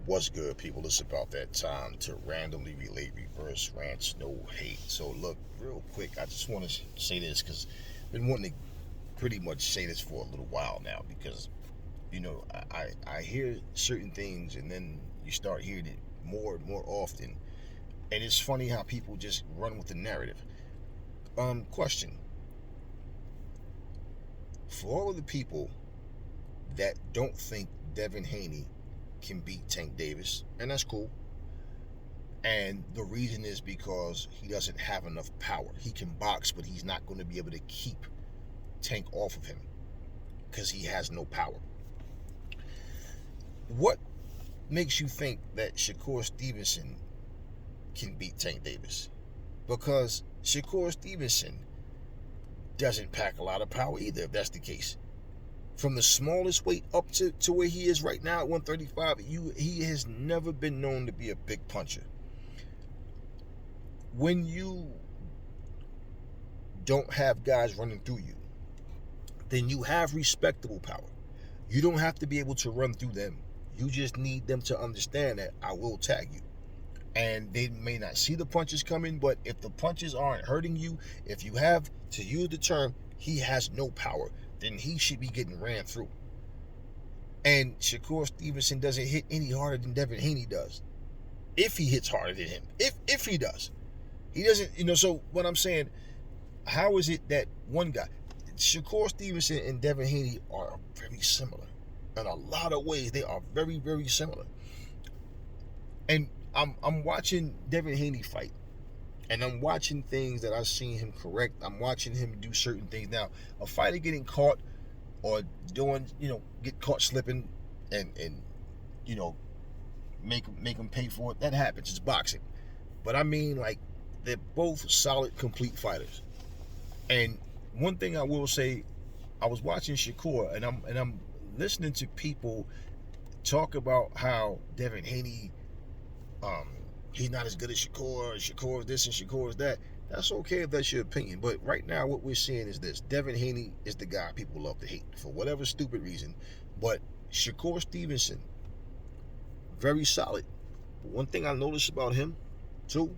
What's good, people? It's about that time to randomly relate reverse rants, no hate. So, look, real quick, I just want to say this because I've been wanting to pretty much say this for a little while now because, I hear certain things and then you start hearing it more and more often. And it's funny how people just run with the narrative. Question. For all of the people that don't think Devin Haney can beat Tank Davis, and that's cool. And the reason is because he doesn't have enough power. He can box, but he's not going to be able to keep Tank off of him because he has no power. What makes you think that Shakur Stevenson can beat Tank Davis? Because Shakur Stevenson doesn't pack a lot of power either, if that's the case. From the smallest weight up to where he is right now at 135, he has never been known to be a big puncher. When you don't have guys running through you, then you have respectable power. You don't have to be able to run through them. You just need them to understand that I will tag you. And they may not see the punches coming, but if the punches aren't hurting you, if you have, to use the term, he has no power, then he should be getting ran through. And Shakur Stevenson doesn't hit any harder than Devin Haney does. If he hits harder than him. If he does. He doesn't, so what I'm saying, how is it that one guy, Shakur Stevenson and Devin Haney are very similar. In a lot of ways, they are very, very similar. And I'm watching Devin Haney fight. And I'm watching things that I've seen him correct. I'm watching him do certain things. Now, a fighter getting caught or doing, get caught slipping and make him pay for it, that happens. It's boxing. But I mean, like, they're both solid, complete fighters. And one thing I will say, I was watching Shakur, and I'm listening to people talk about how Devin Haney, he's not as good as Shakur. Shakur is this and Shakur is that. That's okay if that's your opinion. But right now, what we're seeing is this: Devin Haney is the guy people love to hate for whatever stupid reason. But Shakur Stevenson, very solid. One thing I noticed about him, too,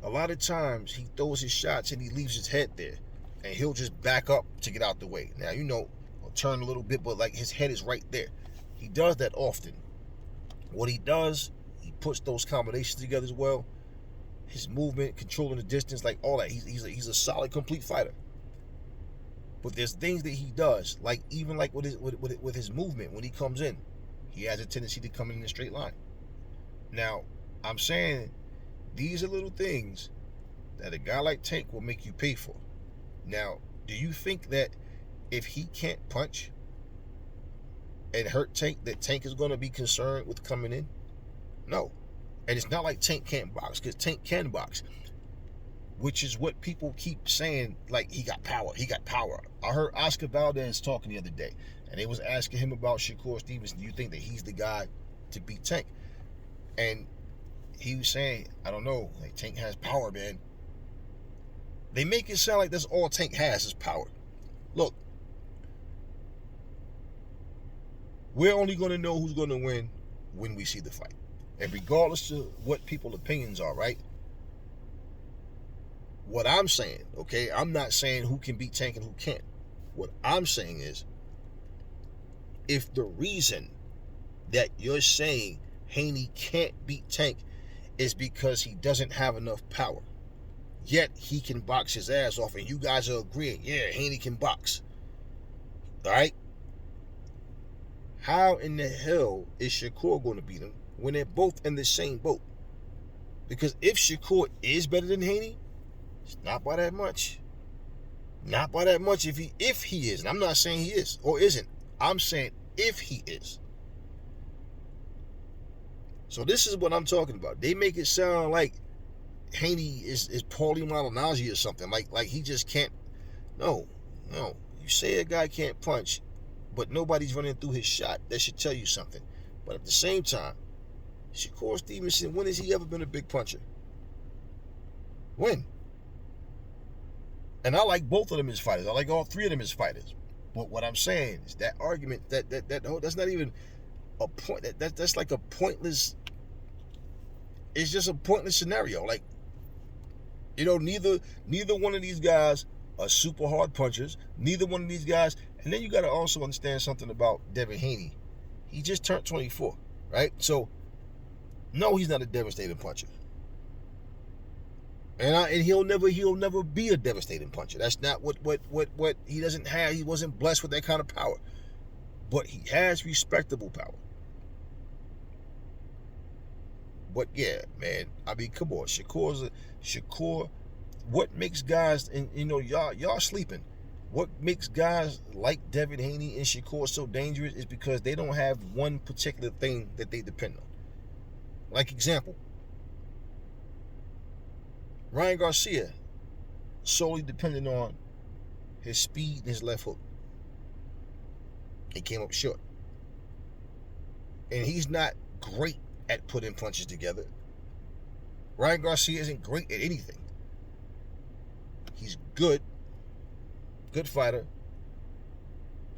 a lot of times he throws his shots and he leaves his head there. And he'll just back up to get out the way. Now, he'll turn a little bit, but like his head is right there. He does that often. What he does, he puts those combinations together as well. His movement, controlling the distance, like all that. He's a solid, complete fighter. But there's things that he does, like even like with his movement when he comes in, he has a tendency to come in a straight line. Now, I'm saying these are little things that a guy like Tank will make you pay for. Now, do you think that if he can't punch and hurt Tank, that Tank is going to be concerned with coming in? No. And it's not like Tank can't box, because Tank can box, which is what people keep saying, like, he got power. I heard Oscar Valdez talking the other day, and they was asking him about Shakur Stevenson. Do you think that he's the guy to beat Tank? And he was saying, I don't know, like, Tank has power, man. They make it sound like that's all Tank has is power. Look, we're only going to know who's going to win when we see the fight. And regardless of what people's opinions are, right? What I'm saying, okay, I'm not saying who can beat Tank and who can't. What I'm saying is, if the reason that you're saying Haney can't beat Tank is because he doesn't have enough power, yet he can box his ass off, and you guys are agreeing, yeah, Haney can box, all right? How in the hell is Shakur going to beat him when they're both in the same boat? Because if Shakur is better than Haney, it's not by that much. Not by that much if he is. And I'm not saying he is or isn't. I'm saying if he is. So this is what I'm talking about. They make it sound like Haney is Paulie Malignaggi or something. Like he just can't. No. You say a guy can't punch, but nobody's running through his shot. That should tell you something. But at the same time, Shakur Stevenson, when has he ever been a big puncher? When? And I like both of them as fighters. I like all three of them as fighters. But what I'm saying is that argument, that's not even, a point that's like a pointless. It's just a pointless scenario. Like, you know, neither one of these guys are super hard punchers. Neither one of these guys. And then you got to also understand something about Devin Haney. He just turned 24, right? So, no, he's not a devastating puncher. And he'll never be a devastating puncher. That's not what he doesn't have. He wasn't blessed with that kind of power. But he has respectable power. But yeah, man, I mean, come on, Shakur. What makes guys, and you know, y'all sleeping. What makes guys like Devin Haney and Shakur so dangerous is because they don't have one particular thing that they depend on. Like example, Ryan Garcia solely depended on his speed and his left hook. He came up short. And he's not great at putting punches together. Ryan Garcia isn't great at anything. He's good fighter,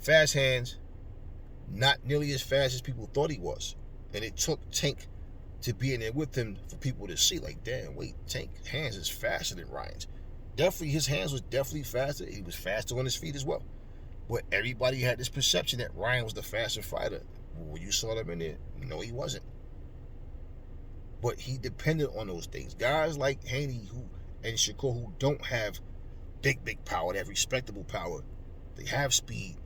fast hands, not nearly as fast as people thought he was. And it took Tank to be in there with him for people to see, like, damn, wait, Tank hands is faster than Ryan's. Definitely, his hands was definitely faster. He was faster on his feet as well. But everybody had this perception that Ryan was the faster fighter. When you saw them in there, no, he wasn't. But he depended on those things. Guys like Haney and Shakur who don't have big power, they have respectable power. They have speed,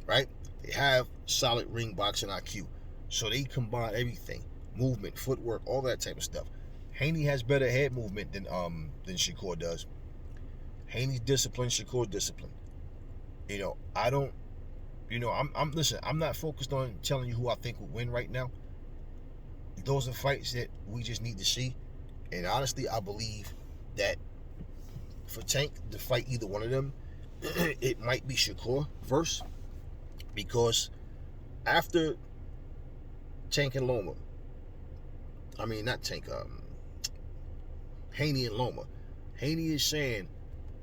right? They have solid ring boxing IQ. So they combine everything. Movement, footwork, all that type of stuff. Haney has better head movement than Shakur does. Haney's disciplined, Shakur's disciplined. You know, I'm not focused on telling you who I think will win right now. Those are fights that we just need to see. And honestly, I believe that for Tank to fight either one of them, it might be Shakur first. Because after Tank and Loma, I mean, not Tank, Haney and Loma, Haney is saying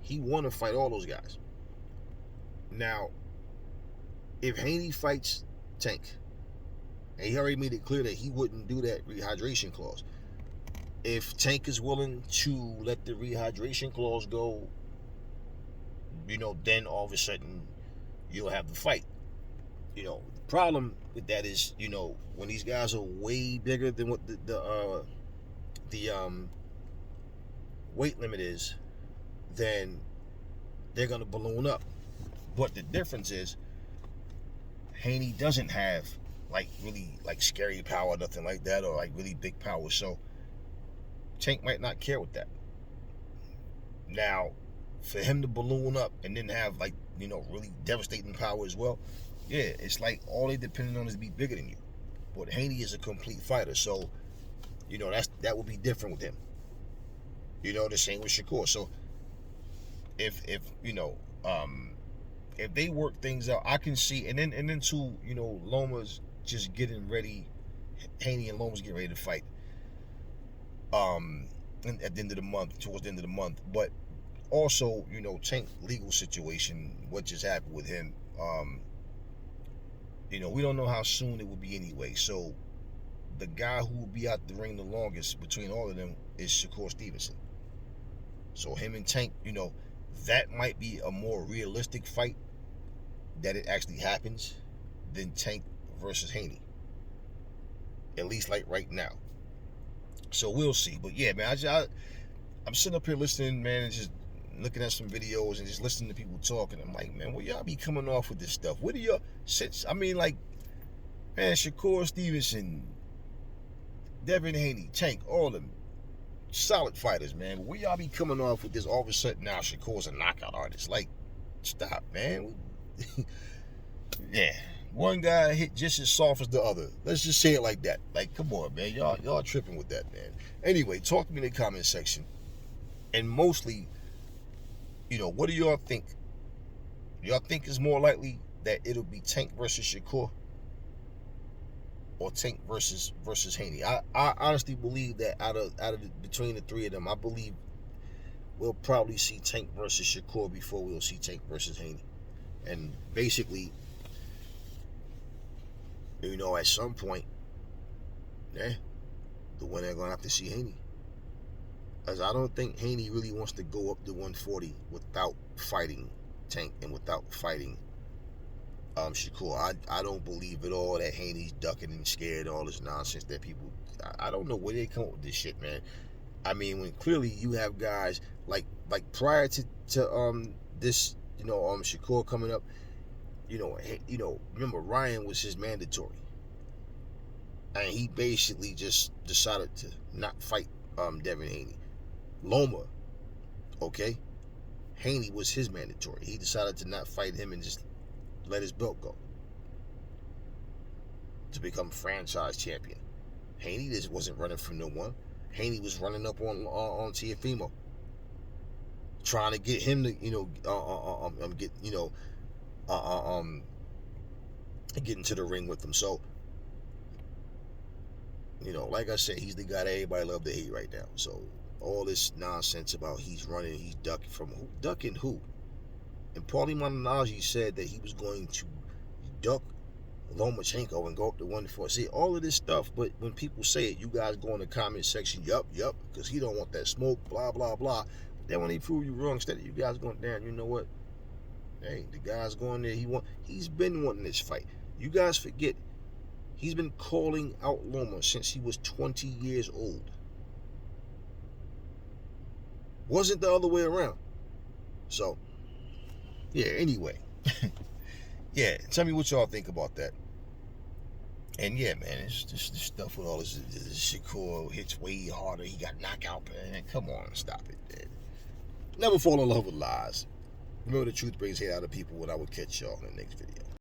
he want to fight all those guys. Now, if Haney fights Tank, and he already made it clear that he wouldn't do that rehydration clause. If Tank is willing to let the rehydration clause go, you know, then all of a sudden you'll have the fight. You know, the problem with that is, you know, when these guys are way bigger than what the weight limit is, then they're gonna balloon up. But the difference is, Haney doesn't have like really like scary power, nothing like that, or like really big power. So Tank might not care with that. Now, for him to balloon up and then have like, you know, really devastating power as well, yeah, it's like all they depending on is to be bigger than you. But Haney is a complete fighter, so you know that would be different with him. You know, the same with Shakur. So if you know, if they work things out, I can see, and then too, you know, Loma's just getting ready. Haney and Loma's getting ready to fight. At the end of the month, towards the end of the month, but also, you know, Tank legal situation, what just happened with him. You know, we don't know how soon it will be anyway. So the guy who will be out the ring the longest between all of them is Shakur Stevenson. So him and Tank, you know, that might be a more realistic fight that it actually happens than Tank versus Haney. At least like right now. So we'll see. But yeah, man, I'm sitting up here listening, man, and just looking at some videos and just listening to people talking. I'm like, man, well, y'all be coming off with this stuff. What do y'all, since, I mean, like, man, Shakur Stevenson, Devin Haney, Tank, all of them, solid fighters, man. Where y'all be coming off with this all of a sudden now Shakur's a knockout artist? Like, stop, man. Yeah. One guy hit just as soft as the other. Let's just say it like that. Like, come on, man. Y'all tripping with that, man. Anyway, talk to me in the comment section. And mostly, you know, what do y'all think? Y'all think it's more likely that it'll be Tank versus Shakur or Tank versus Haney? I honestly believe that between the three of them, I believe we'll probably see Tank versus Shakur before we'll see Tank versus Haney. And basically, You know, at some point, yeah, the winner gonna have to see Haney. As I don't think Haney really wants to go up to 140 without fighting Tank and without fighting Shakur. I don't believe at all that Haney's ducking and scared, all this nonsense that people. I don't know where they come up with this shit, man. I mean, when clearly you have guys like prior to this, Shakur coming up, remember Ryan was his mandatory, and he basically just decided to not fight Devin Haney. Loma, okay, Haney was his mandatory. He decided to not fight him and just let his belt go to become franchise champion. Haney just wasn't running from no one. Haney was running up on Tiafimo, trying to get him to get into the ring with him. So like I said, he's the guy that everybody love to hate right now. So all this nonsense about he's running, he's ducking from who? Ducking who? And Paulie Malignaggi said that he was going to duck Lomachenko and go up to 140. See, all of this stuff, but when people say it, you guys go in the comment section, yup, because he don't want that smoke, blah, blah, blah. Then when they prove you wrong, instead of you guys going, damn, you know what? Hey, the guy's going there, he's been wanting this fight. You guys forget, he's been calling out Loma since he was 20 years old. Wasn't the other way around. So, yeah, anyway. Yeah, tell me what y'all think about that. And yeah, man, it's just this stuff with all this Shakur hits way harder. He got knockout, man. Come on, stop it, man. Never fall in love with lies. Remember, the truth brings hate out of people, and I will catch y'all in the next video.